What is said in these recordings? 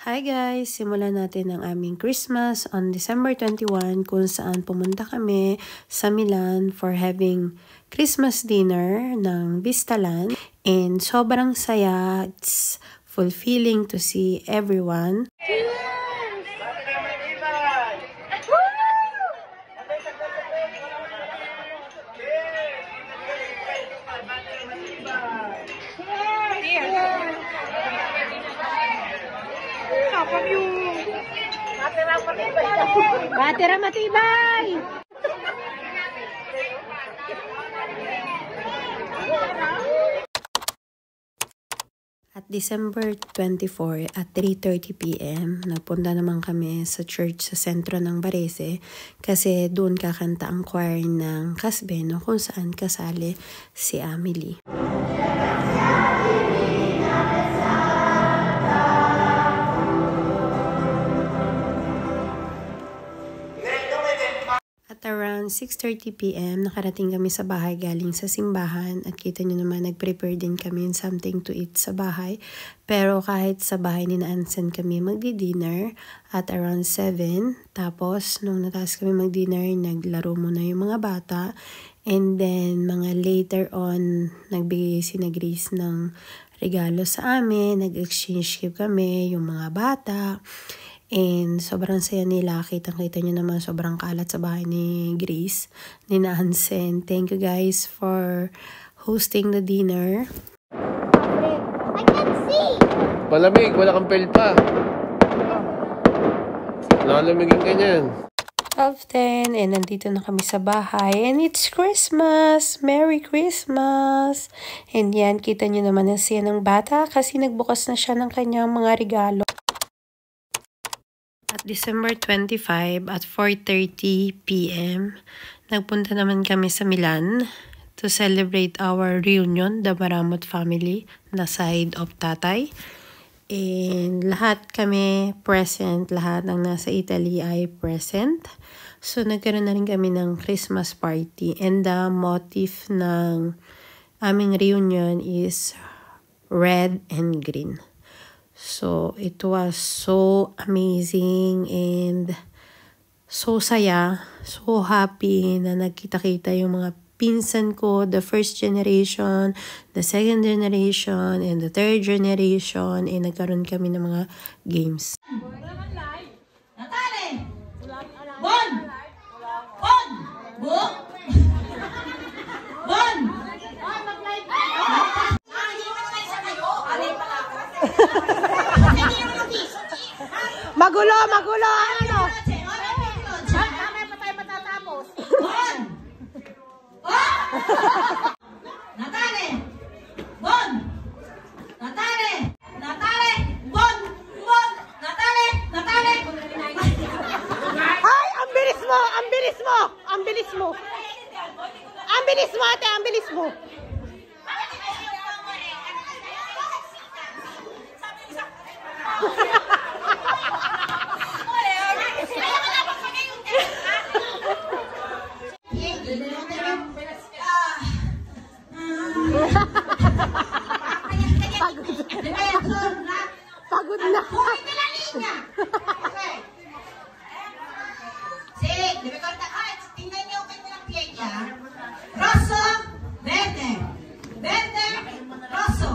Hi guys! Simulan natin ang aming Christmas on December 21 kung saan pumunta kami sa Milan for having Christmas dinner ng Vistaland. And sobrang saya. It's fulfilling to see everyone. Batera matibay! At December 24 at 3:30 PM, nagpunta naman kami sa church sa sentro ng Varese kasi doon kakanta ang choir ng Casbeno kung saan kasali si Amelie. At around 6:30 PM, nakarating kami sa bahay galing sa simbahan at kita nyo naman nag-prepare din kami something to eat sa bahay. Pero kahit sa bahay ni Nansen kami magdi-dinner at around 7. Tapos nung natas kami mag-dinner, naglaro muna yung mga bata. And then mga later on, nagbigay si Grace ng regalo sa amin, nag-exchange gift kami, yung mga bata. And sobrang saya nila. Kitang-kita nyo naman sobrang kalat sa bahay ni Grace, ni Nansen. Thank you guys for hosting the dinner. I can't see! Malamig, wala kang pel pa. Nalamigin ka niyan. 12:10 and nandito na kami sa bahay. And it's Christmas! Merry Christmas! And yan, kita nyo naman ang siya ng bata kasi nagbukas na siya ng kanyang mga regalo. At December 25 at 4:30 PM, nagpunta naman kami sa Milan to celebrate our reunion, the Maramot family, na side of tatay. And lahat kami present, lahat ng nasa Italy ay present. So nagkaroon na rin kami ng Christmas party. And the motif ng aming reunion is red and green. So, it was so amazing and so saya, so happy na nagkita-kita yung mga pinsan ko, the first generation, the second generation, and the third generation, and nagkaroon kami ng mga games. Natale! Bon! Bon! Book! Bon! Magulo! Magulo! Ano? Mamaya pa tayo matatapos. Bon! Bon! Natale! Bon! Natale! Natale! Bon! Bon! Natale! Natale! Ay! Ang bilis mo! Ang bilis mo! Ang bilis mo! Ang bilis mo, ate! Ang bilis mo! Pagod na. Tingnan niyo kayo ng piedya. Rosso, verde. Verde, rosso.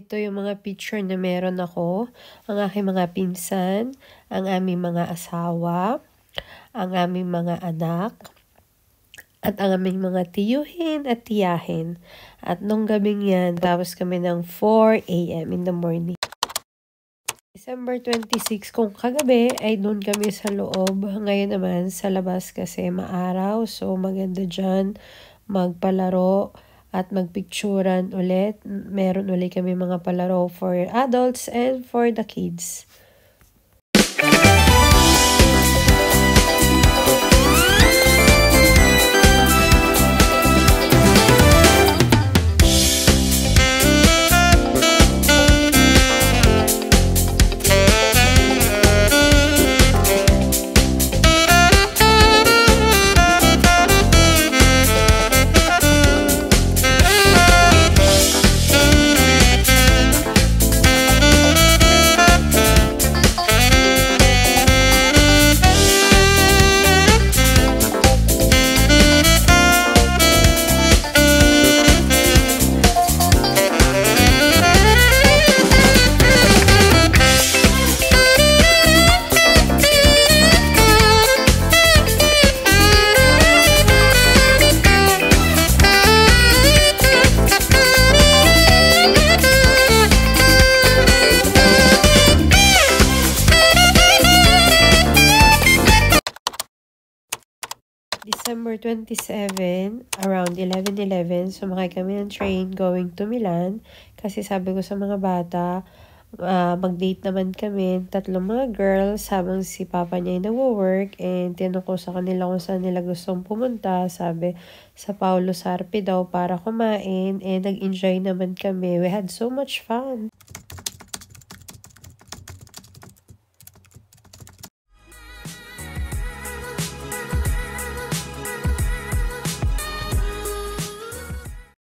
Ito yung mga picture na meron ako. Ang aking mga pinsan, ang aming mga asawa, ang aming mga anak, at ang aming mga tiyuhin at tiyahin. At nung gabing yan, tapos kami ng 4 a.m. in the morning. December 26, kung kagabi ay doon kami sa loob. Ngayon naman sa labas kasi maaraw. So maganda dyan magpalaro at magpicturan ulit. Meron ulit kami mga palaro for adults and for the kids. December 27, around 11:11, sumakay kami ng train going to Milan. Kasi sabi ko sa mga bata, mag-date naman kami, 3 mga girls, habang si papa niya ay nagwo-work. And tinanong ko sa kanila kung saan nila gustong pumunta. Sabi, sa Paolo Sarpi daw para kumain. And nag-enjoy naman kami. We had so much fun.